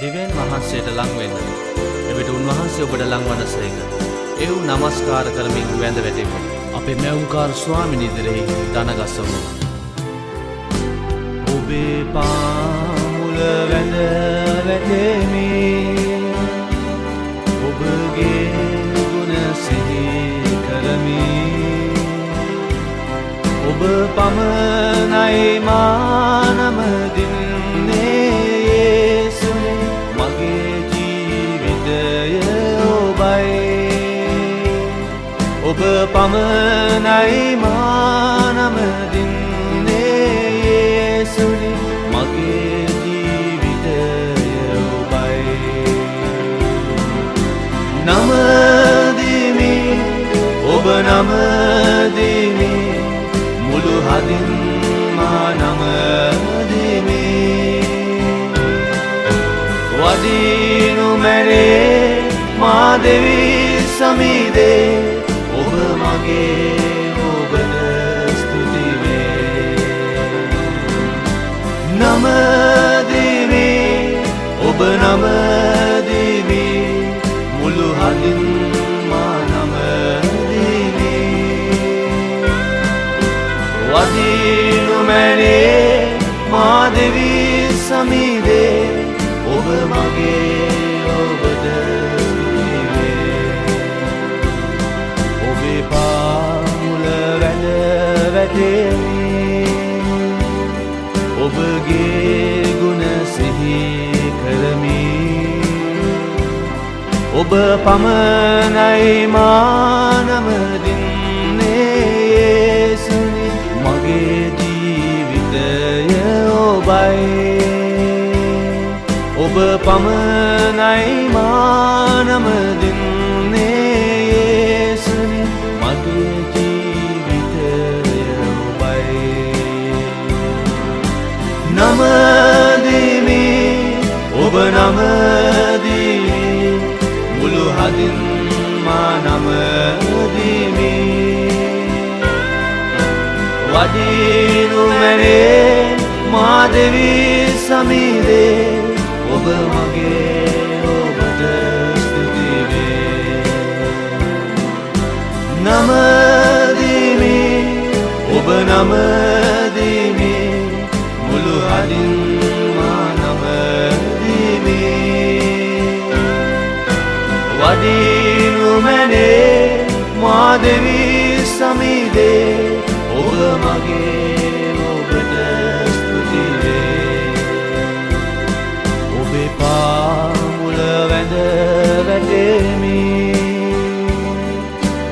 දිව්‍යන් වහන්සේට ලං වෙන්න. එවිට උන්වහන්සේ ඔබට ලංවන සේක. ඒ වූ නමස්කාර කරමින් වැඳ වැටෙමු. අපේ මැවුම්කාර ස්වාමිනී ඉදිරියේ දනගසමු. ඔබේ පාමුල වැඳ වැටෙමි. ඔබගේ ගුණ සිහි කරමි. ඔබ පමණයි මා නම දින්නේ යේසුනි. මගේ ජීවිතය ඔබයි. ඔබ පමණයි මා නම දින්නේ යේසුනි. මගේ ජීවිතය ඔබයි. නම දිමි ඔබ නම දිමි. මුළු හදින් මා නම දිමි. වදිනු මැරේ මා දෙවි සමීදේ. ඔබ මගේ ඔබට ස්තුති වේ. නම දිමි ඔබ නම දිමි. මුළු හදින් මා නම දිමි. වදිනු මැරේ මා දෙවි සමීදේ. ඔබ මගේ ඔබට ස්තුති වේ. ඔබේ පාමුල වැඳ වැටෙමි. ඔබගේ ගුණ සිහි කරමි. ඔබ පමණයි මා නම දින්නේ යේසුනි. මගේ ජීවිතය ඔබයි. ඔබ පමණයි මා නම දින්නේ යේසුනි. මගේ ජීවිතය ඔබයි. නම දිමි ඔබ නම දිමි. මුළු හදින් මා නම දිමි. වදිනු මැරේ මා දෙවි සමීදේ. ඔබ මගේ ඔබට ස්තුති වේ. නම දිමි ඔබ නම දිමි. මුළු හදින් මා නම දිමි. වදිනු මැනේ මා දෙවි සමීදේ. ඔබ මගේ ඔබට ස්තුති වේ. ඔබේ පාමුල වැඳ වැටෙමි.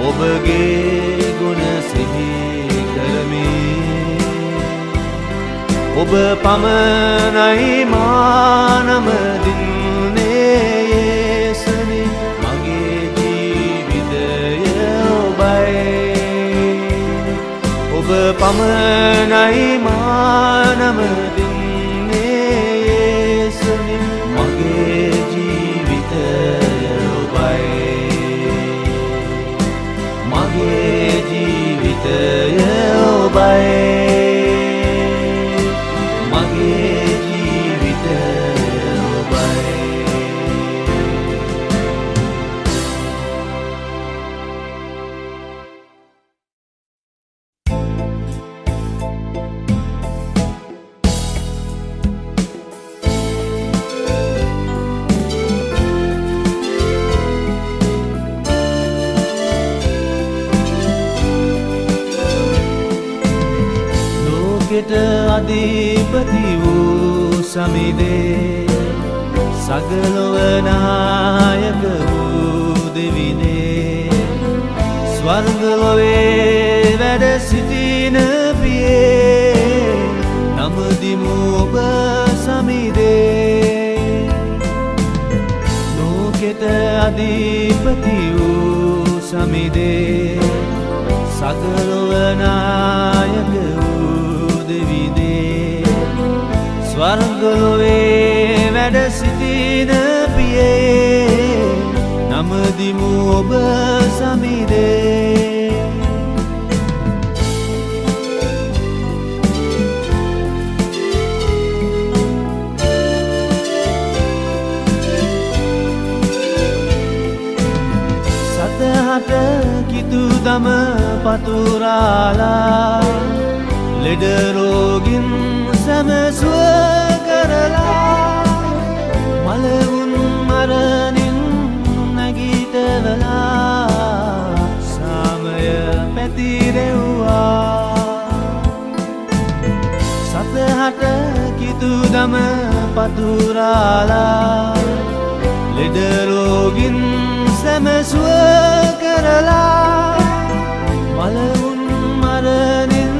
ඔබගේ ගුණ සිහි කරමි. ඔබ පමණයි මා නම දින්නේ යේසුනි. මගේ ජීවිතය ඔබයි. ඔබ පමණයි මා නම දින්නේ යේසුනි. මගේ ජීවිතය ඔබයි. මගේ ජීවිතය ඔබයි. මගේ ජීවිතය ඔබයි. අධිපති වූ සමිදේ. සගලොව නායක වූ දෙවිනේ. ස්වර්ගලොවේ වැඩ සිටින පියේ. නමදිමු ඔබ සමිදේ. ලෝකෙට අධිපති වූ සමිදේ. සගලොව නායක වූ දෙවිනේ. ස්වර්ගලොවේ වැඩ සිටින පියේ. නමදිමු ඔබ සමිදේ. දම පතුරාලා ලෙඩ රෝගින් සැමසුව කරලා මලවුන් මරණින් නැගිටවලා සාමය පැතිරෙව්වා සතහට කිතු දම පතුරාලා ලෙඩ රෝගින් සැමසුව කරලා මලවුන් මරණින්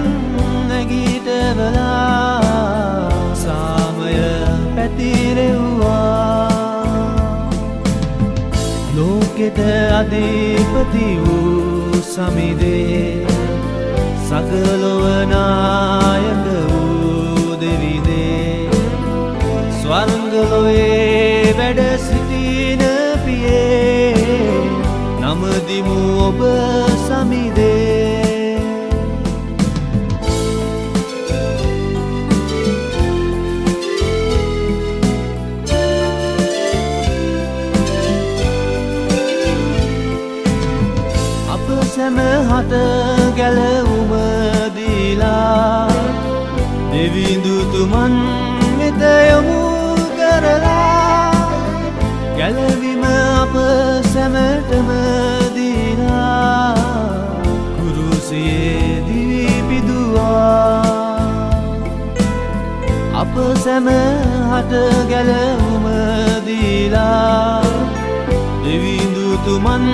නැගිටවලා සාමය පැතිරෙව්වා ලෝකෙට අධිපති වූ සමිදේ සකලොව නායක වූ දෙවිදේ ස්වර්ගලොවේ වැඩ සිටින පියේ නමදිමු ඔබ සමිදේ අප සැමහට ගැලවුම දීලා දෙවිඳුතුමන් වෙත යොමු කරලා ගැලවීම අප සැමටම දීලා කුරුසියේ දිවි පිදුවා අප සැමහට ගැලවුම දීලා දෙවිඳුතුමන්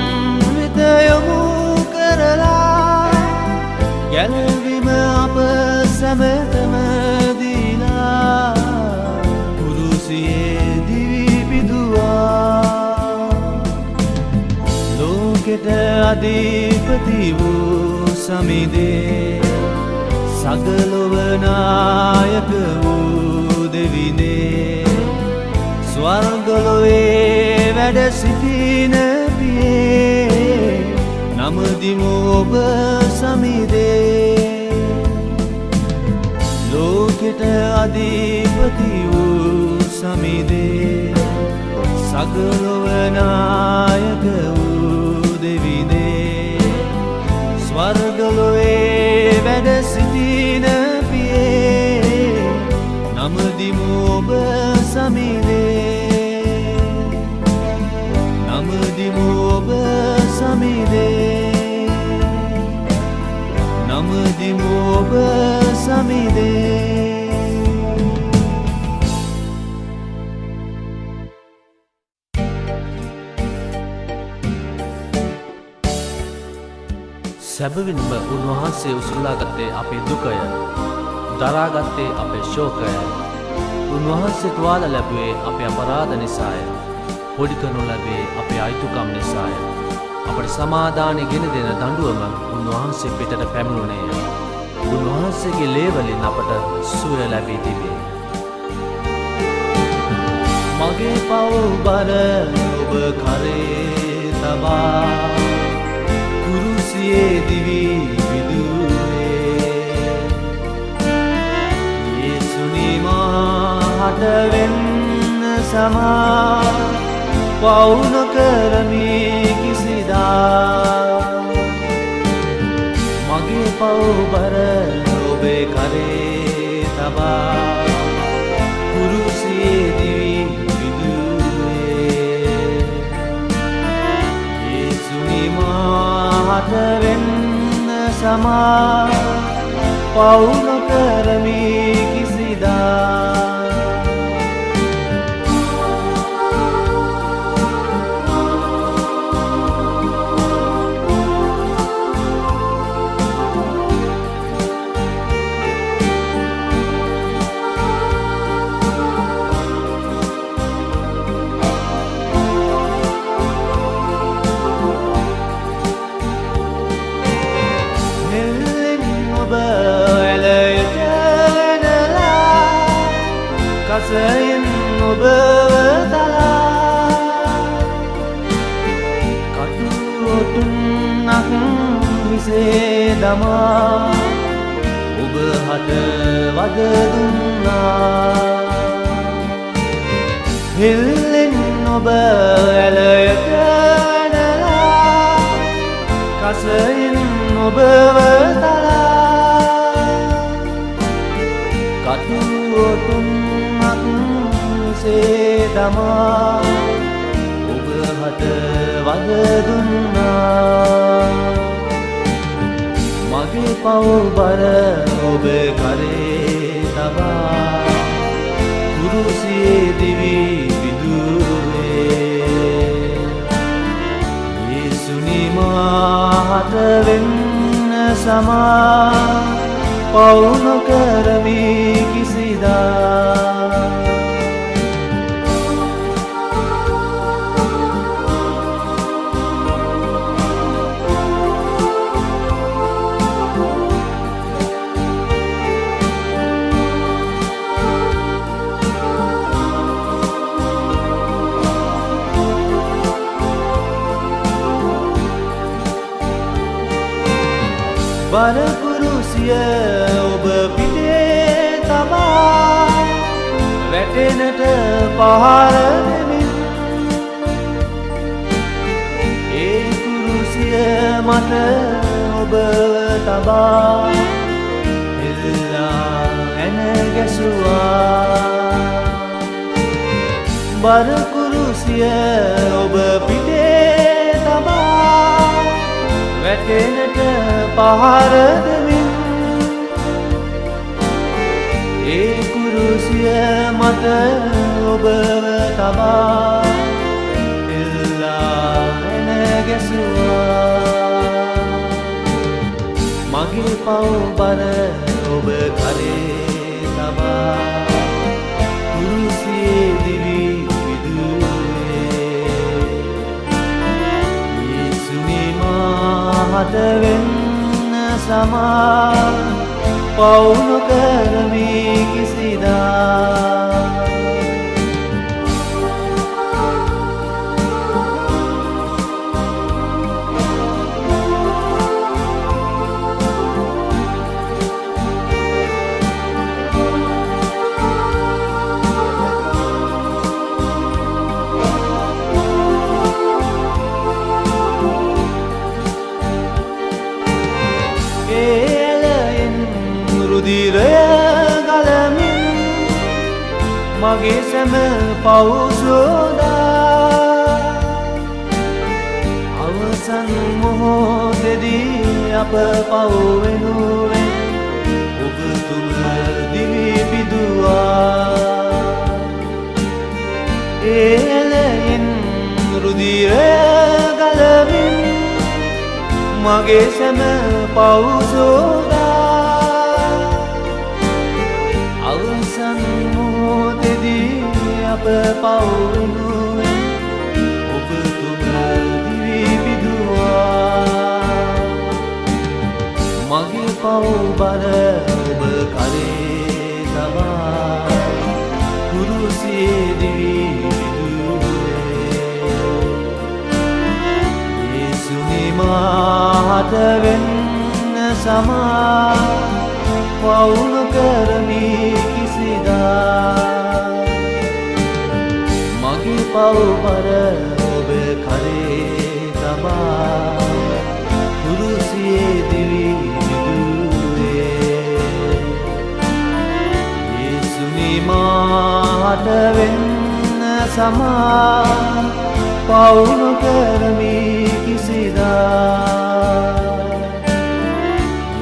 වෙත යොමු කරලා ගැලවීම අප සැමටම දීලා කුරුසියේ දිවි පිදුවා ලෝකෙට අධිපති වූ සමිදේ සගලොව නායක වූ දෙවිනේ ස්වර්ගලොවේ වැඩ සිටින පියේ නමදිමු ඔබ සමිදේ ලෝකෙට අධිපති වූ සමිදේ සගලොව නායක වූ දෙවිනේ ස්වර්ගලොවේ වැඩ සිටින පියේ නමදිමු ඔබ සමිදේ නමදිමු ඔබ සමිදේ නමදිමු ඔබ සමිදේ සැබවින්ම උන්වහන්සේ උසුලාගත්තේ අපේ දුකය දරාගත්තේ අපේ ශෝකය උන්වහන්සේ තුවාල ලැබුවේ අපේ අපරාධ නිසාය පොඩි කරනු ලැබේ අපේ අයිතුකම් නිසාය අපට සමාදානය ගෙන දෙන දඬුවම උන්වහන්සේ පිටට පැමිණුණේය උන්වහන්සේගේ ලේවලින් අපට සුවය ලැබී තිබේ මගේ පව් බර ඔබ කරේ තබා කුරුසියේ දිවි විදුවේ යේසුනි මාහට වෙන්න සමා පව් නොකරමි කිසිදා මගේ පව් බර ඔබේ කරේ තබා කුරුසියේ දිවි විදුවේ යේසුනි මාහට වෙන්න සමා පව් නොකරමි කිසිදා කසයෙන් ඔබ තලා කටුවොටුන්නක් හිසේ දමා ඔබ හට වද දුන්නා හිල්ලෙන් ඔබ ඇලයට නැලා කසයෙන් ඔබව තලා කටුවොතුන්ක් සේ දමා ඔබ හට වද දුන්නා මගේ පව් බර ඔබ කරේ තබා කුරුසියේ දිවි විදුවේ යේසුනි මාහට වෙන්න සමා පව් නොකරමි කිසිදා බර කුරුසිය ඔබ පිටේ තබා වැටෙනට පහර දෙමින් ඒ කුරුසිය මත ඔබ තබා එල්ලා ඇන ගැසුවා බර කුරුසිය ඔබ පිටේ තබා වැටෙනට පහර දෙමින් ඒ කුරුසිය මත ඔබ තබා එල්ලා එන ගැසුවා මගේ පව් බර ඔබ කරේ තබා කුරුසියේ දිවි මට වෙන්න සමා පව් නොකරමි කිසිදා රුධිරය ගලමින් මගේ සැම පව් සෝදා අවසන් මොහොතේදී අප පව් වෙනුවෙන් ඔබ තුල දිවි පිදුවා එලෙන් රුධිරය ගලමින් මගේ සැම පව් සෝදා අප පවුනුවෙන් ඔබ තුම දිවි පිදුවා මගේ පව් බර ඔබ කරේ තබා කුරුසියේ දිවි පිදුවේ යේසුනි මාහට වෙන්න සමා පව් නොකරමි කිසිදා පව් බර ඔබ කරේ තබා කුරුසියේ දිවි විදුවේ යේසුනි මාහට වෙන්න සමා පව් නොකරමි කිසිදා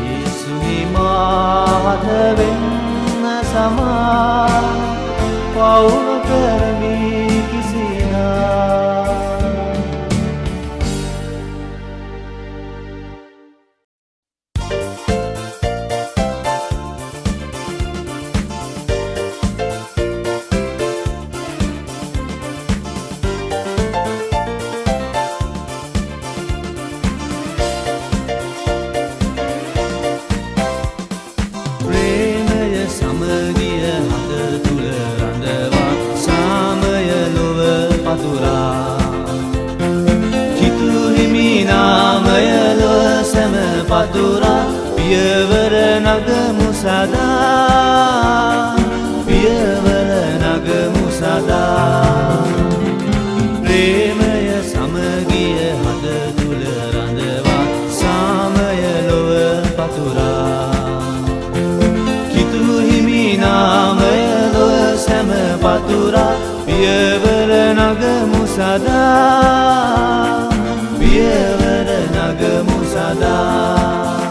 යේසුනි මාහට වෙන්න සමා පව් නොකරමි පතුරා පියවර නගමු සදා පියවර නගමු සදා ප්‍රේමය සමගිය හද තුල රඳවා සාමය ලොව පියවර නගමු සදා පියවර නගමු සදා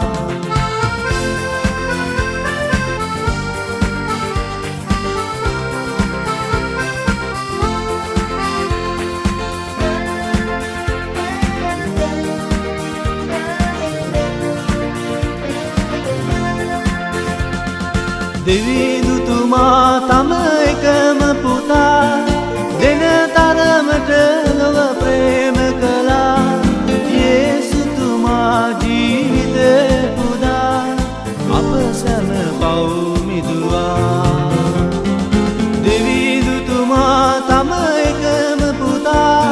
දෙවිදුතුමා තම එකම පුතා දෙන තරමට ලොව ප්‍රේම කළා යේසුතුමා ජීවිතය පුදා අප සැම පව් මිදුවා දෙවිදුතුමා තම එකම පුතා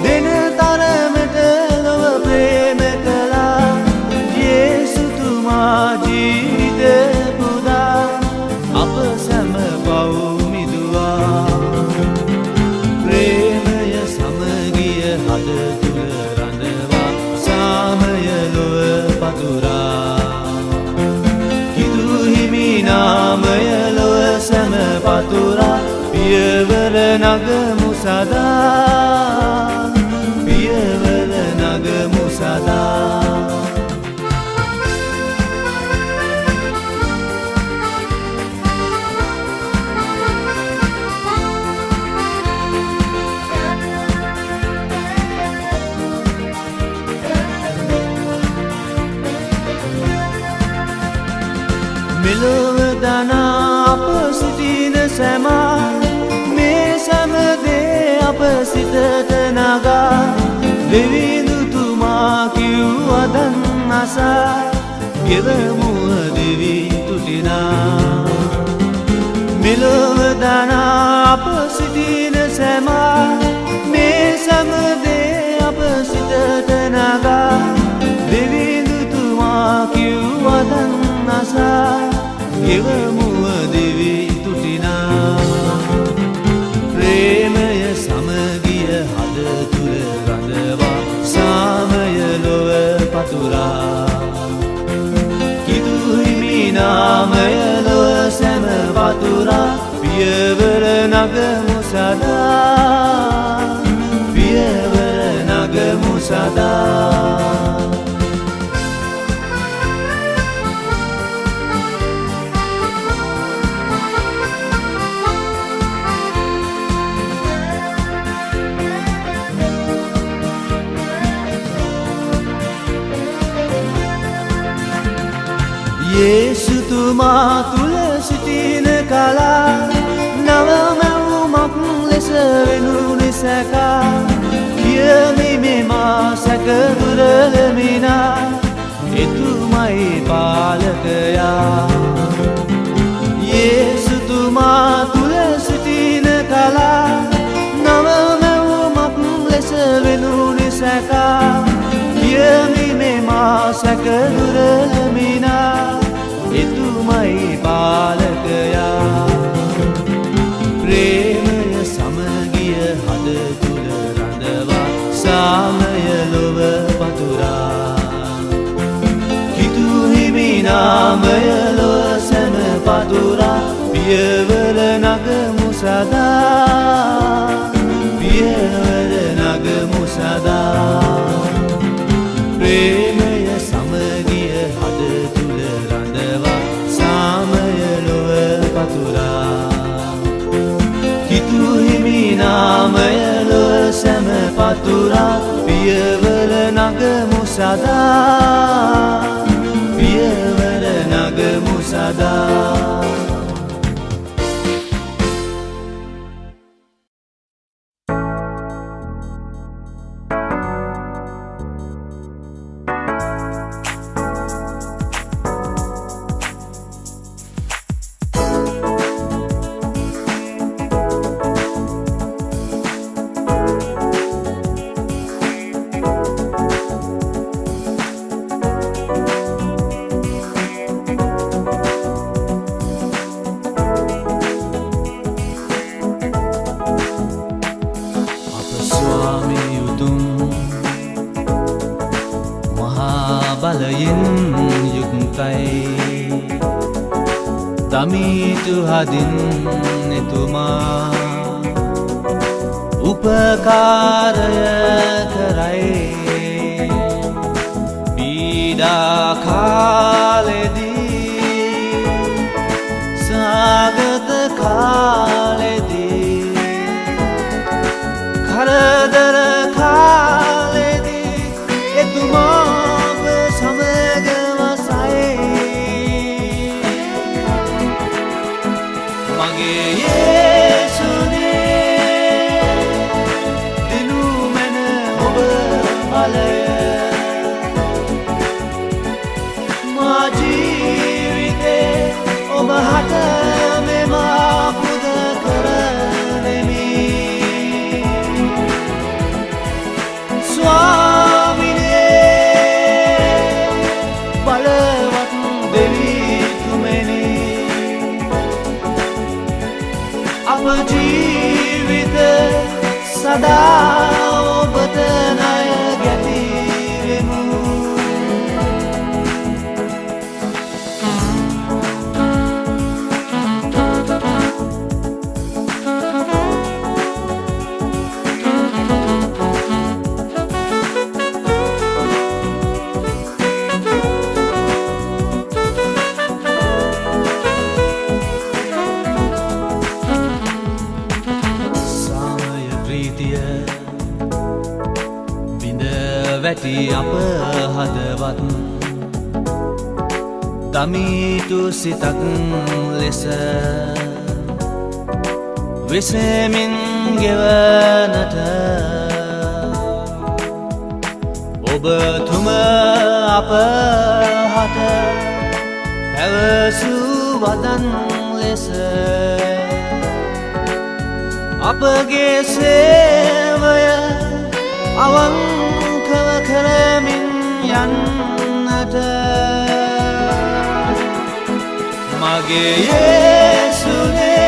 දෙන තරමට ලොව ප්‍රේම කළා යේසුතුමා ජීවිතය අප සැම පව් මිදුවා ප්‍රේමය සමගිය හද තුල රඳවා සාමය ලොව පතුරා කිදු හිමි නාමය ලොව සැම පතුරා පියවර නගමු සදා පියවර නගමු සදා මෙලොව දනා අප සිටින සැමා මේ සැමදේ අප සිතට නගා දෙවිඳුතුමා කිව්වදන් අසා ගෙවමුව දෙවි තුටිනා මෙලොව දනා අප සිටින සැමා මේ සැමදේ අප සිතට නගා දෙවිඳුතුමා කිව්වදන් අසා ගෙවමුව දෙවි තුටිනා ප්‍රේමය සමගිය හද තුල රඳවා සාමය ලොව පතුරා කිදු හිමි නාමය ලොව සැම පතුරා පියවර නගමු සදා පියවර නගමු සදා යේසුතුමා තුල සිටින කලා නවමැවුමක් ලෙස වෙනු නිසැකා කියමි මෙමා සැකදුරලමිනා එතුමයි පාලකයා යේසුතුමා තුල සිටින කලා නවමැවුමක් ලෙස වෙනු නිසැකා කියමි මෙමා සැකදුරලමිනා එතුමයි පාලකයා ප්‍රේමය සමගිය හද තුල රඳවා සාමය ලොව පතුරා කිදු හිමි නාමය ලොව සැම පතුරා පියවර නගමු සදා පියවර නගමු සදා ප්‍රේමය සමගිය හද තුල රඳවා සාමය ලොව පතුරා කිතු හිමි නාමය ලොව සැම පතුරා පියවර නගමු සදා පියවර නගමු සදා බලයෙන් යුක්තයි දමිතු හදින් එතුමා උපකාරය කරයි පීඩා කාලෙදී සාගත කාලෙදී කරදර කාලෙදී එතුමා ඔබ සමග වසයි මගේ යේසුනේ දිනු මැන ඔබ බලය මා ජීවිතේ ඔබ හට මෙම පුද කරනෙමි ස්වාමිනේ බලවත් දෙවිතුමනි අප ජීවිත සදා ඔබට ණය ගැතිවෙමු විඳ වැටි අප හදවත් දමීතු සිතක් ලෙස විසෙමින් ගෙවනට ඔබතුම අප හට පැවසූ වදන් ලෙස අපගේ සේවය අවංකව කරමින් යන්නට මගේ යේසුනේ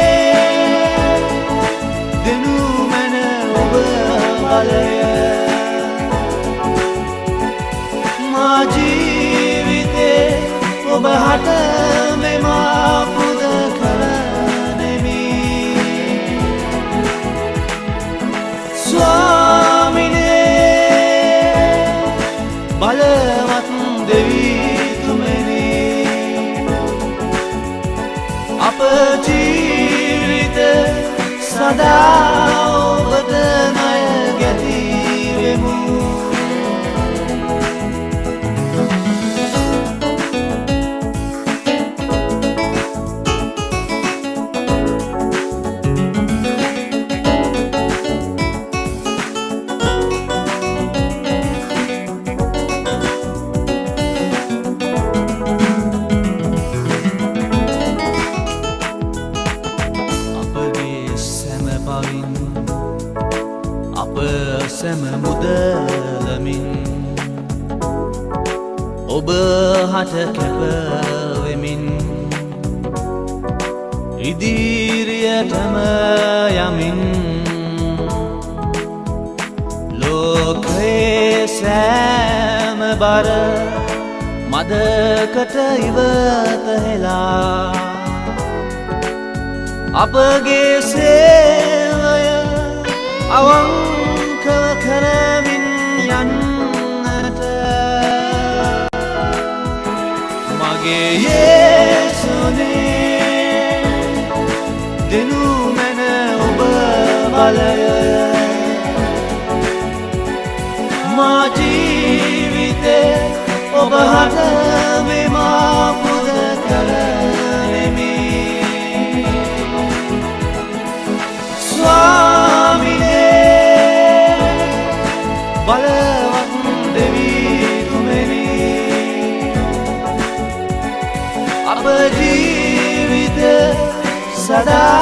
දෙනු මැන ඔබ බලය මා ජීවිතේ ඔබ හට මෙම පුද කරනෙමි ස්වාමිනේ බලවත් දෙවිතුමනි අප ජීවිත සදා ඔබට ණය ගැතිවෙමු අප සැම මුදලමින් ඔබ හට කැපවෙමින් ඉදිරියටම යමින් ලෝකයේ සෑම බර මදකට ඉවත හෙලා අපගේ සේවය අවංකව කරමින් යන්නට මගේ යේසුනේ දෙනු මැන ඔබ බලය මා ජීවිතේ ඔබ හට මෙම පුද කරනෙමි බලවත් දෙවිතුමනි අප ජීවිත සදා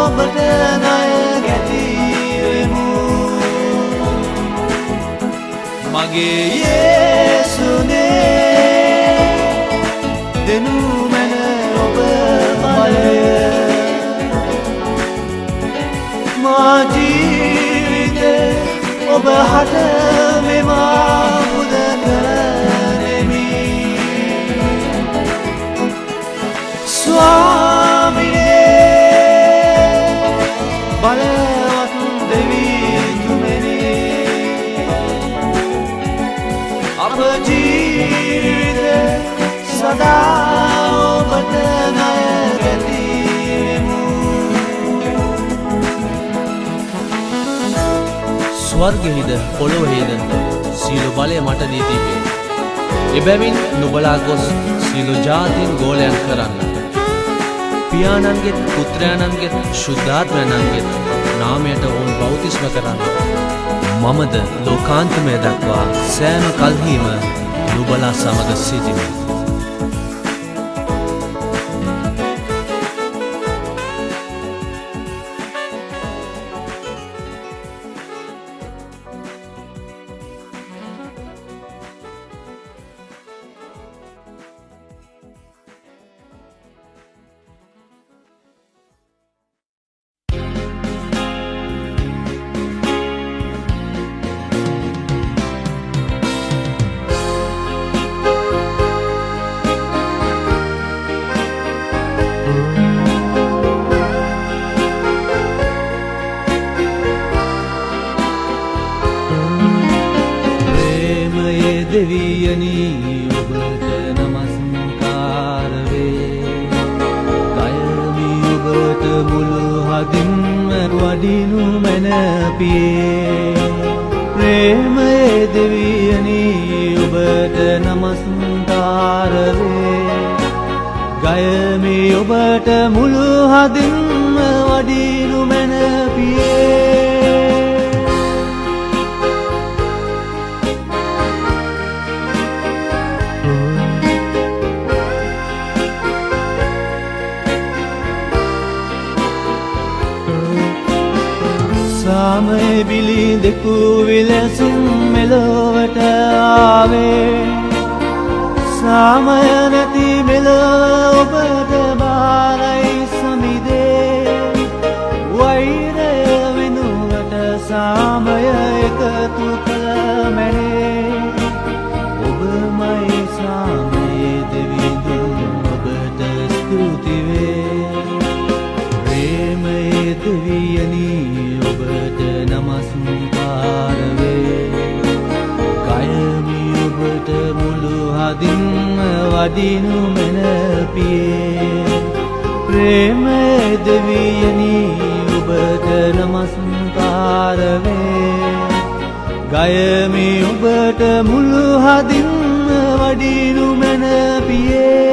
ඔබට ණය ගැතිවෙමු මගේ යේසුනේ දෙනු මැන ඔබ බලය මා ජීවිතේ ඔබ හට මෙම පුද කරනෙමි ස්වාමිනේ බලවත් දෙවි ස්වර්ගෙහිද පොළොවෙහිද සීල බලය මට දී තිබේ. එබැවින් නුඹලා ගොස් සීල ජාතීන් ගෝලයන් කරන්න. පියාණන්ගෙත් පුත්‍රයාණන්ගෙත් ශුද්ධාත්මයන්ගෙත් නාමයට ඔවුන් බෞතිස්ම කරන්න. මමද ලෝකාන්තමය දක්වා සෑම කල්හිම නුඹලා සමග සිටිමි. දෙවියනි ඔබට නමස්කාර වේ. කයමි ඔබට මුළු හදින්ම වඩිනු මැනපියේ. ප්‍රේමයේ දෙවියනි ඔබට නමස්කාර වේ. ගයමි ඔබට මුළු හදින්ම වඩිනු මැනපියේ. සාමය බිලි දෙකු විලසින් මෙලොවට ආවේ. සාමය නැති මෙලොව ඔබට බාරයි සමිදේ. වෛරය වෙනුවට සාමය එකතු කළ මැනේ. ඔබමයි සාමයේ දෙවිඳුන් ඔබට ස්තුති වේ. ප්‍රේමයේ දෙවියනි ඔබට නමස්කාර වේ. කයමි ඔබට මුළු හදින්ම වඩිනු මැනපියේ. ප්‍රේමයේ දෙවියනි ඔබට නමස්කාර වේ. ගයමි ඔබට මුළු හදින්ම වඩිනු මැනපියේ.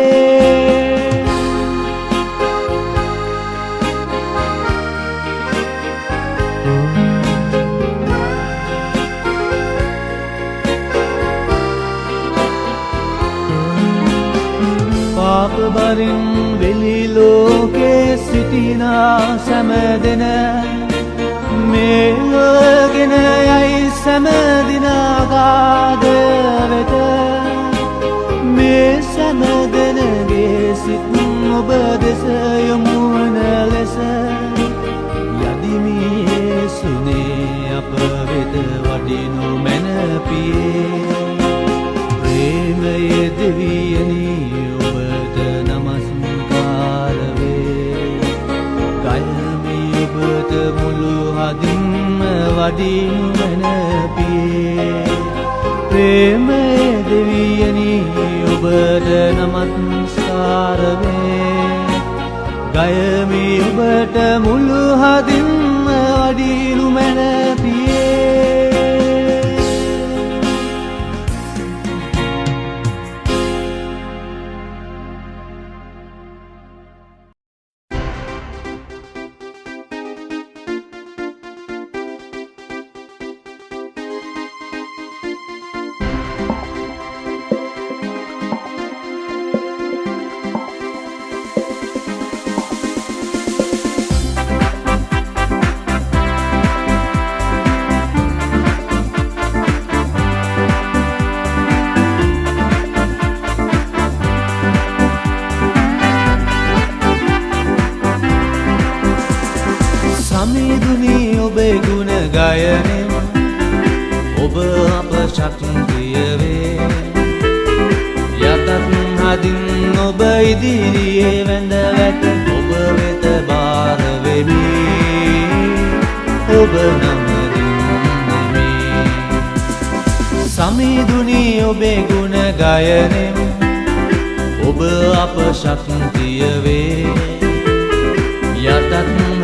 පාප බරින් වෙලි ලෝකේ සිටිනා සෑමදෙන මේ ලෝගෙන යයි සෑමදින අගාධ වෙත. මේ සෑමදෙනගේ සිත් ඔබ දෙස යොමු වන ලෙස යදිමි යේසුනේ අප වෙත වඩිනු මැනපියේ. ප්‍රේමයේ දෙවියනි ඔබට නමස්කාර වේ. කයමි ඔබට මුළු හදින්ම වඩිනු මැනපියේ. ප්‍රේමයේ දෙවියනි ඔබට නමස්කාර වේ. ගයමි ඔබට මුළු හදින්ම වඩිනු මැනපියේ. සමිඳුනි ඔබේ ගුණ ගයනෙම ඔබ අප ශක්තිය වේ. යතත් හදින් ඔබ ඉදිරියේ වැඳ වැට ඔබ වෙත බාර වෙමි. ඔබ නමරින් නෙමි. සමිඳුනි ඔබේ ගුණ ගයනෙම ඔබ අප ශක්තිය වේ. යතත්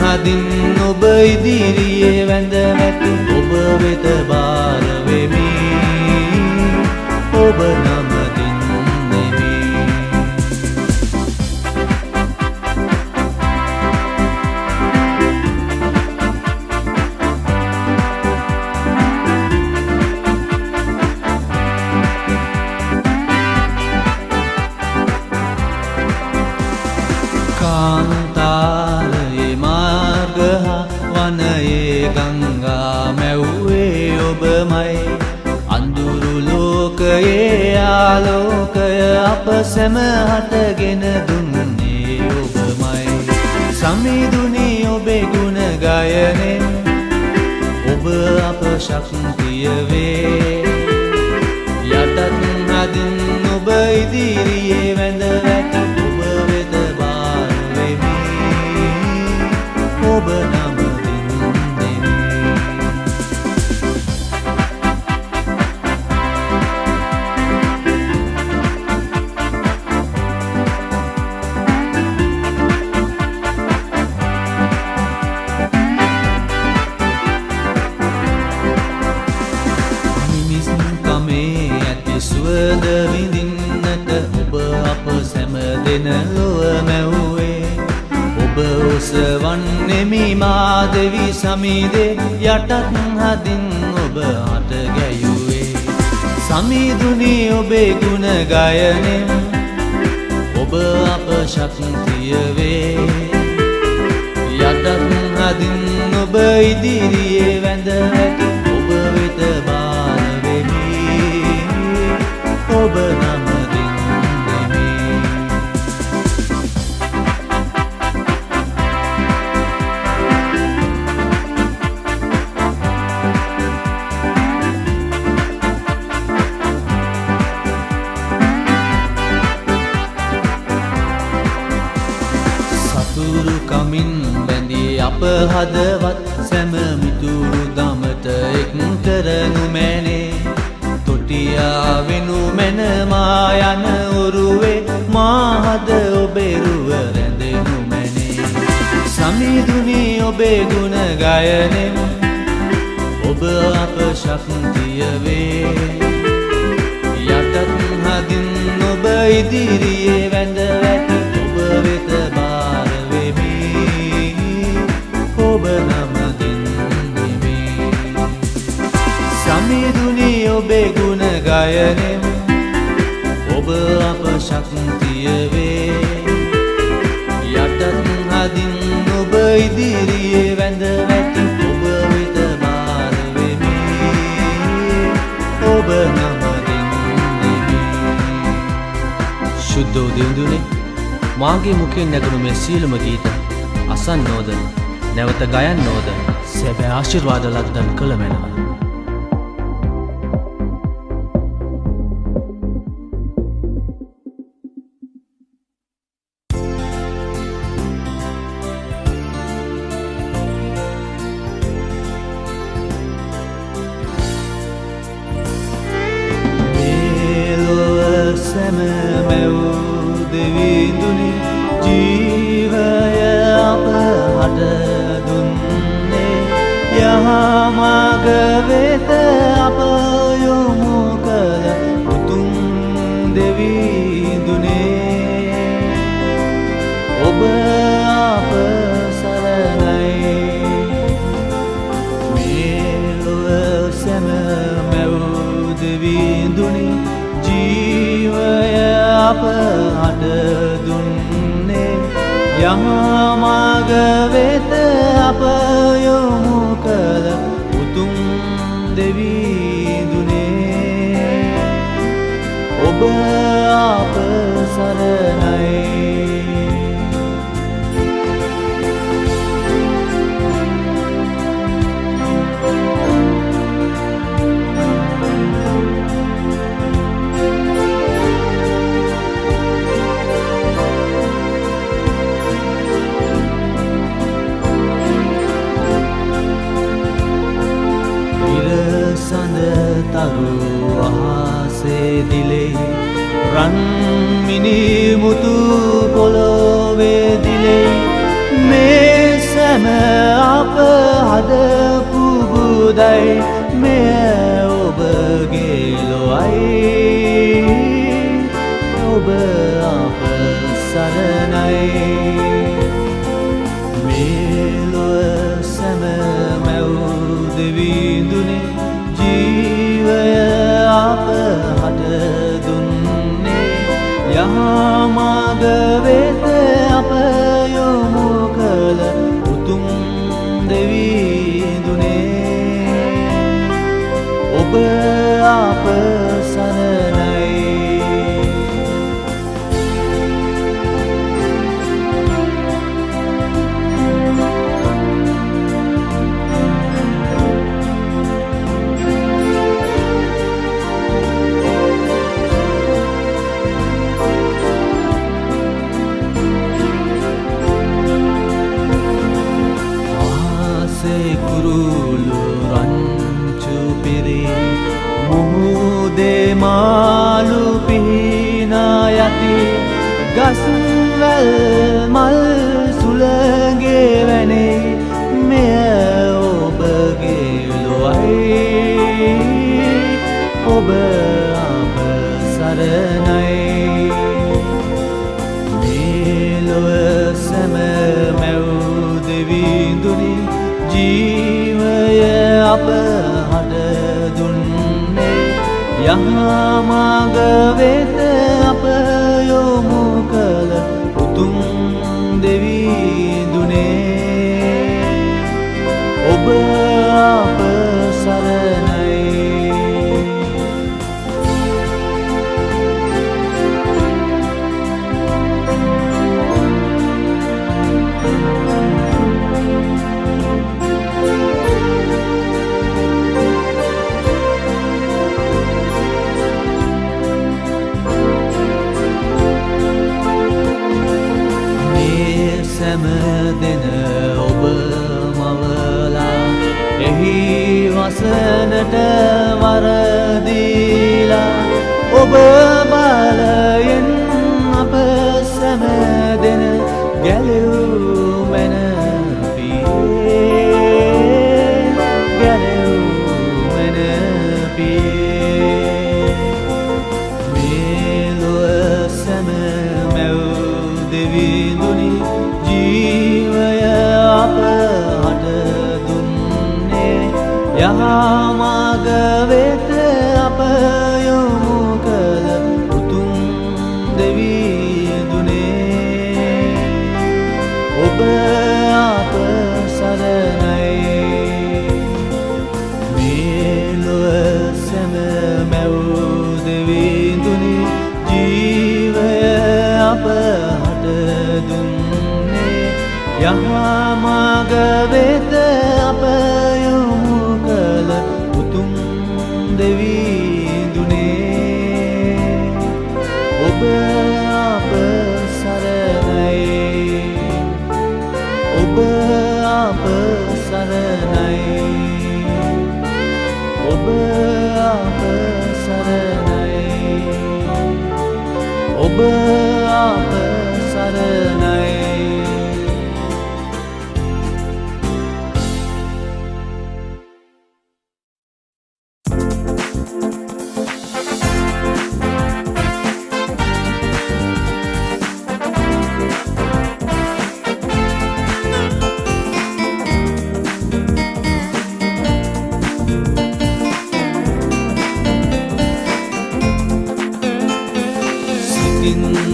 හදින් ඔබ ඉදිරියේ වැඳ වැට ඔබ වෙත බාර වෙමි ඔබ නමදින් නෙමි කාන්තාරයේ මාර්ග හා වනයේ ගංගා මැව්වේ ඔබමයි අඳුරු ලෝකයේ ආලෝකය අප සැම හටගෙන දුන්නේ ඔබමයි සමිඳුනි ඔබේ ගුණ ගයනෙන් ඔබ අප ශක්තිය වේ යටත් හදින් ඔබ ඉදිරියේ වැඳ වැටි ඔබ වෙත බාර වෙමි ඔබ නමදින් නෙමි සුවඳ විඳින්නට ඔබ අප සැම දෙන ලොව මැව්වේ ඔබ ඔසවන්නෙමි මා දෙවි සමිදේ යටත් හදින් ඔබ හට ගැයුවේ සමිඳුනි ඔබේ ගුණ ගයනෙන් ඔබ අප ශක්තිය වේ යටත් හදින් ඔබ ඉදිරියේ වැඳ වැටි ඔබ වෙත බාර වෙමි ඔබ නමදින් නෙමි සතුරු කමින් බැඳී අප හදවත් සැම මිතුරු දමට එක් කරනු මැනේ තොටියා වෙනු මැන මා යන ඔරුවේ මාහද ඔබේ රුව රැඳෙනු මැනේ සමිඳුනි ඔබේ ගුණ ගයනෙන් ඔබ අප ශක්තිය වේ යටත් හදින් ඔබ ඉදිරියේ වැඳ වැටි ඔබ වෙත බාර වෙමි ඔබ නමදින් නෙමි සමිඳුනි ඔබේ ගුණ ගයනෙන් ඔබ අප ශක්තිය වේ යටත් හදින් ඔබ ඉදිරියේ වැඳ වැටි ඔබ වෙත බාර වෙමි ඔබ නමදින් නෙමි ශුද්ධෝ දෙවිඳුනේ මාගේ මුඛයෙන් නැගුණු මේ සීලම ගීත අසන්නෝද නැවත ගයන්නෝද සැබෑ ආශිර්වාද ලද්දන් කළ මැනව සැම මැව් දෙවිඳුනි ජීවය අප හට දුන්නේ යහමග වෙත අප යොමු කළ උතුම් දෙවිඳුනේ ඔබ අප සරණයි මේ ලොව සැම මැව් දෙවිඳුනි ජීවය අප හට දුන්නේ යහමග වෙත අප යොමු කළ උතුම් දෙවිඳුනේ ඔබ අප සරණයි තරු අහසේ දිලේ රන් මිනිමුතු පොළොවේ දිලේ මේ සැම අප හදපු බුදල් ලොවයි මෙය ඔබගේ ලොවයි ඔබ අප සරණයි මේ ලොව සැම මැව් දෙවිඳුනේ ජීවය අප හට දුන්නේ යහමඟ වෙත අප යොමු කළ උතුම් දෙවිඳුනේ ඔබ අප සරණයි කුරුළු රංචු පිරී මුහුදේ මාළු පිහිනා යති ගස්වැල් මල් සුළගේ වැනේ මෙය ඔබගේ ලොවයි ඔබ අප සරණයි මේ ලොව සැම මැව් දෙවිඳුනි ජීවය අප හට දුන්නේ යහමඟ වෙත අප යොමු කළ උතුම් දෙවිඳුනේ ඔබ අප සරණයි සැම දෙන ඔබ මවලා එහි වසනට වරදීලා ඔබ බලයෙන් අප සැම දෙන ගැලවූ මැන පියේ ගැලවූ මැන පියේ මේ ලොව සැම මැව් දෙවිඳුනි ජීවය අප හට දුන්නේ යහමඟ වෙත අප යොමු කළ උතුම් දෙවිඳුනේ ඔබ අප සරණයි මේ ලොව සැම මැව් දෙවිඳුනි ජීවය අප හට දුන්නේ යහමඟ වෙත අප යොමු කළ උතුම් දෙවිඳුනේ ඔබ අප සරණයි ඔබ අප සරණයි ඔබ අප සරණයි ඔබ අප සරණයි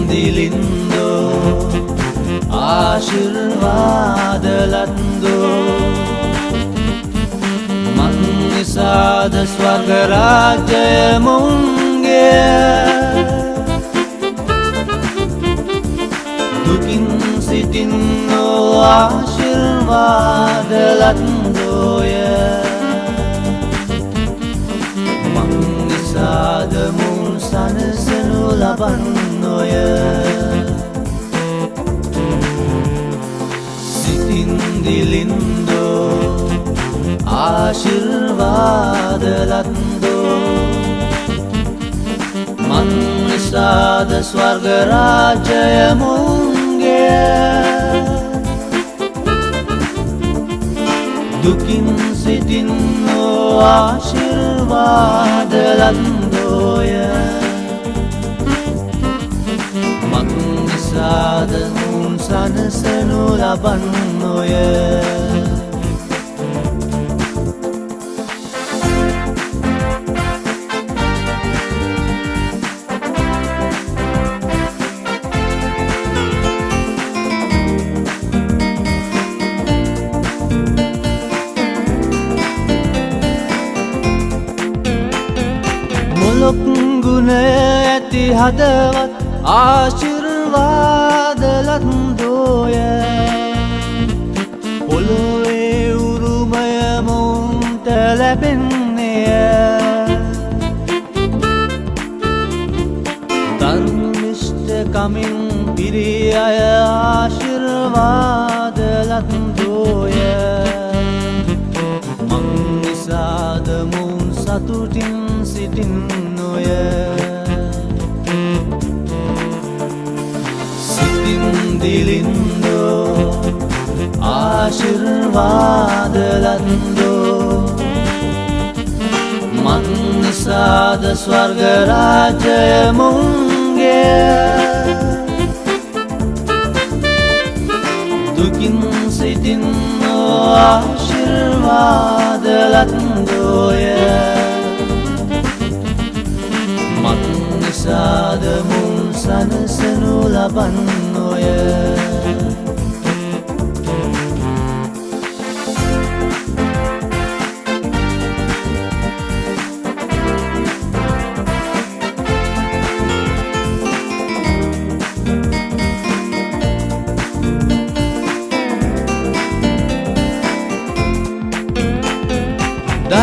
दिलिंदो आशीर्वाद लंदो मन निषाद स्वर्ग राज्य मुंगे दुखिन सिटिन्नो आशीर्वाद लंदो मन निषाद मुन सनसनु ලබන්නොය සිතින් දිලින්දෝ ආශිර්වාද ලද්දෝ මන් නිසාද ස්වර්ග රාජ්‍යය මුන්ගේ දුකින් සිටින්නෝ ආශිර්වාද ලද්දෝය මක් නිසාද උන් සනසනු ලබන්නෝය මොලොක් ගුණ ඇති හදවත් ආශිර්වාද ලද්දෝය පොළොවේ උරුමය මොවුන්ට ලැබෙන්නේය ධර්මිෂ්ඨකමින් පිරි අය ආශිර්වාද ලද්දෝය මං නිසාද මොවුන් සතුටින් සිටින්නෝය සිතින් දිලින්දෝ ආශිර්වාද ලද්දෝ මන් නිසාද ස්වර්ග රාජ්‍ය මුන්ගේ දුකින් සිටින්නෝ ආශිර්වාද ලද්දෝය මක් නිසාද මුන් සනසනු ලබන්නෝය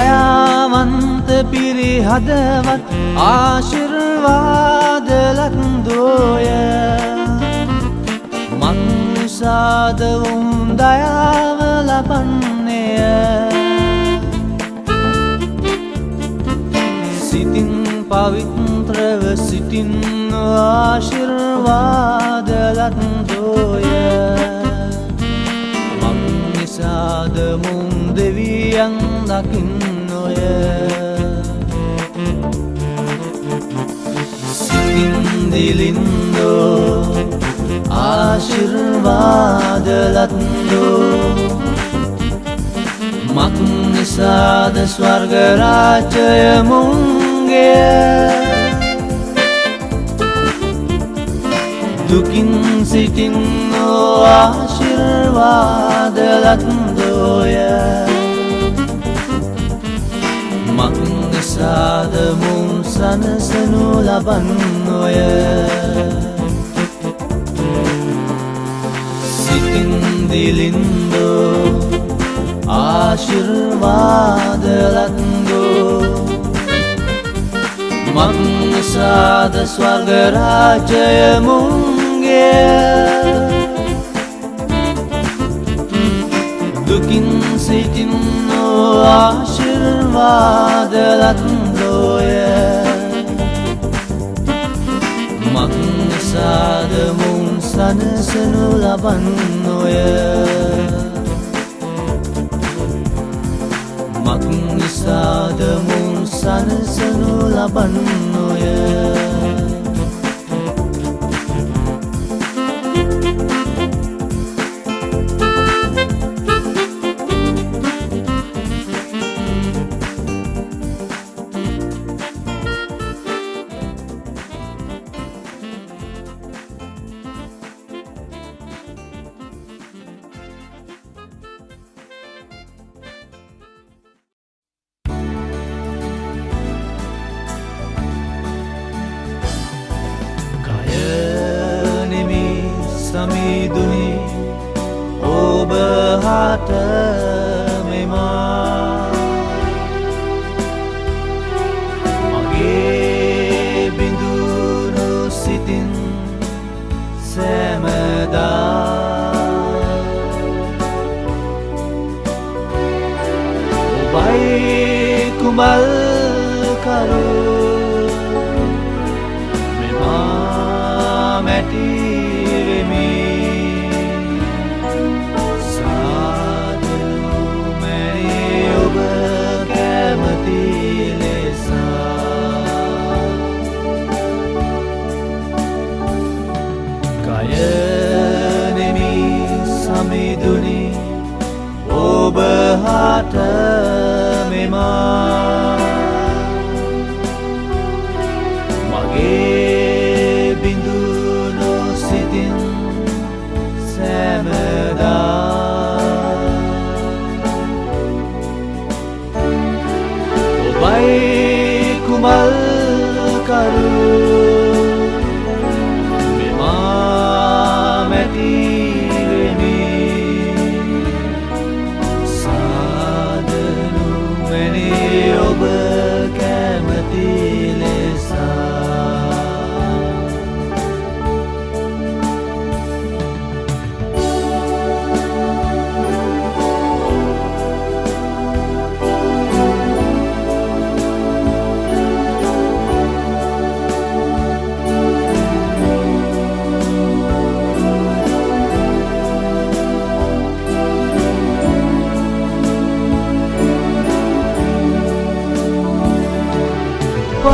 දයාවන්ත පිරි හදවත් ආශිර්වාද ලද්දෝය මන් නිසාද උන් දයාව ලබන්නේය සිතින් පවිත්‍රව සිටින් ආශිර්වාද ලද්දෝය මන් නිසාද මුන් දෙවියන් දකින්නෝය සිතින් දිලින්දෝ ආශිර්වාද ලද්දෝ මක් නිසාද ස්වර්ග රාජ්‍ය මුන්ගේ දුකින් සිටින්නෝ ආශිර්වාද ලද්දෝය මක් නිසාද මුන් සනසනු ලබන්නෝය සිතින් දිලින්දෝ ආශිර්වාද ලද්දෝ මක් නිසාද ස්වර්ග රාජ්‍ය මුන්ගේ දුකින් සිටින්නෝ ආශිර්වාද ලද්දෝය මක් නිසාද මුන් සනසනු ලබන්නෝය මක් නිසාද මුන් සනසනු ලබන්නෝය සමිදුනි ඔබ හට මෙමා මගේ බිඳුනු සිතින් සෑමදා ඔබයි කුමල් කරු මෙමා මැටි වෙමි සාදනු මැ ඔබ හට මෙමා මගේ බිඳුණු සිතින් සෑමදා ඔබයි කුමල් කරු මෙමා මැටි වෙමි සාදනු වැනි ඔබ කැමති ලෙසා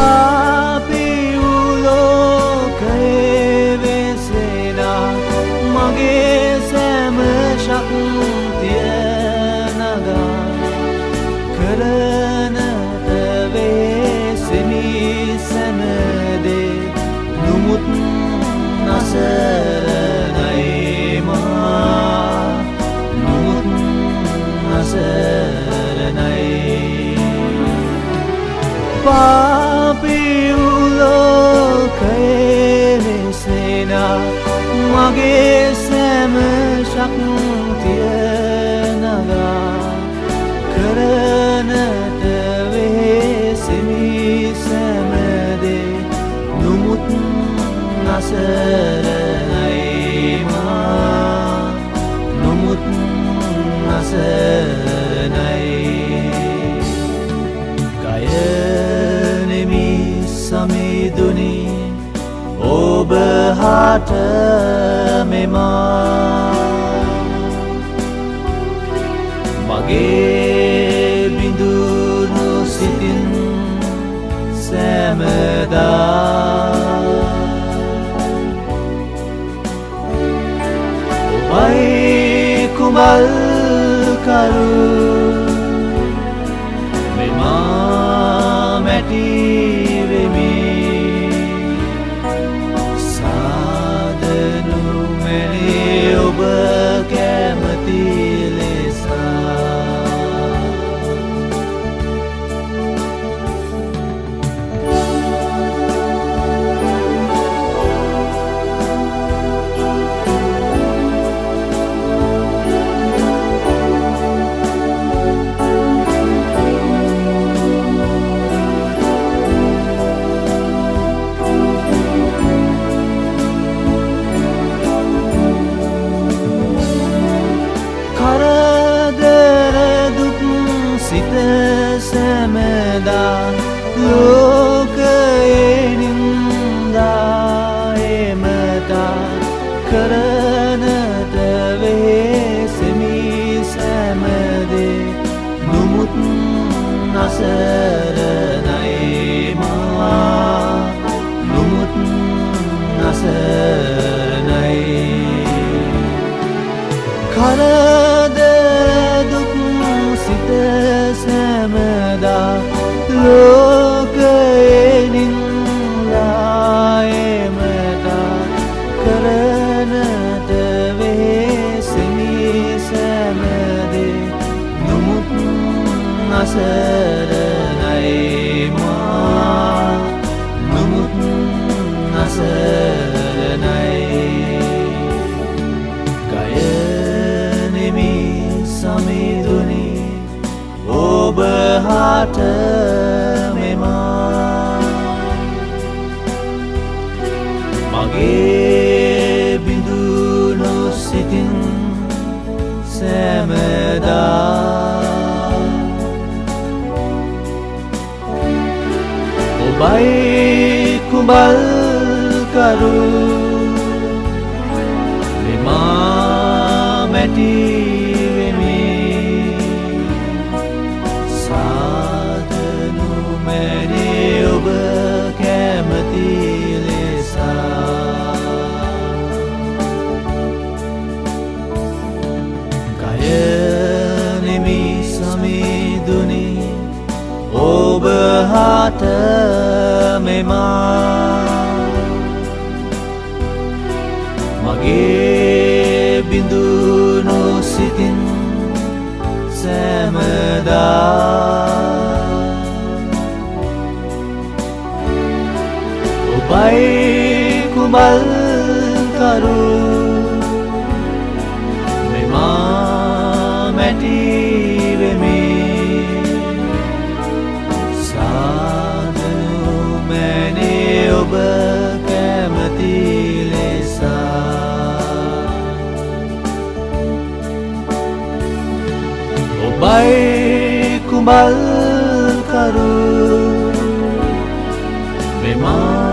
පාපී වූ ලෝකයේ වෙසෙනා මගේ සෑම ශක්තිය නගා කරනට වෙසෙමි සෑම දේ නුමුත් නසරණයි මා නුමුත් නසරණයි පාපී වූ ලෝකයේ වෙසෙනා මගේ සෑම ශක්තිය නගා කරනට වෙසෙමි සෑම දේ නුමුත් නසරණයි මා නුමුත් නසරණයි කයනෙමි සමිඳුනි ඔබ හට මෙමා මගේ බිඳුණු සිතින් සෑමදා ඔබයි කුමල් කරු මෙමා මැටි වෙමි සාදනු මැනි ඔබ කැමති ලෙසා සිත සැමදා ලෝකයේ නින්දා එමතා කරනට වෙසෙමි සෑම දේ නුමුත් නසරණයි මා නුමුත් නසරණයි කරදර දුක් සිත සැමදා ලෝකයේ නින්දා එමතා කරනට වෙසෙමි සෑම දේ නුමුත් නසරණයි මා නුමුත් නසරණයි කයනෙමි සමිඳුනි ඔබ හට මෙමා මගේ බිඳුණු සිතින් සැමදා ඔබයි කුඹල් කරු මෙමා මැටි වෙමි සාදනු මැනි ඔබ කැමති ලෙසා කයනෙමි මාට මෙමා මගේ බිඳුණු සිතින් සෑමදා ඔබයි කුඹල්කරු මෙමා මැටි වෙමි සාදනු මැනේ ඔබ කැමති ලෙසා ඔබයි කුඹල්කරු මෙමා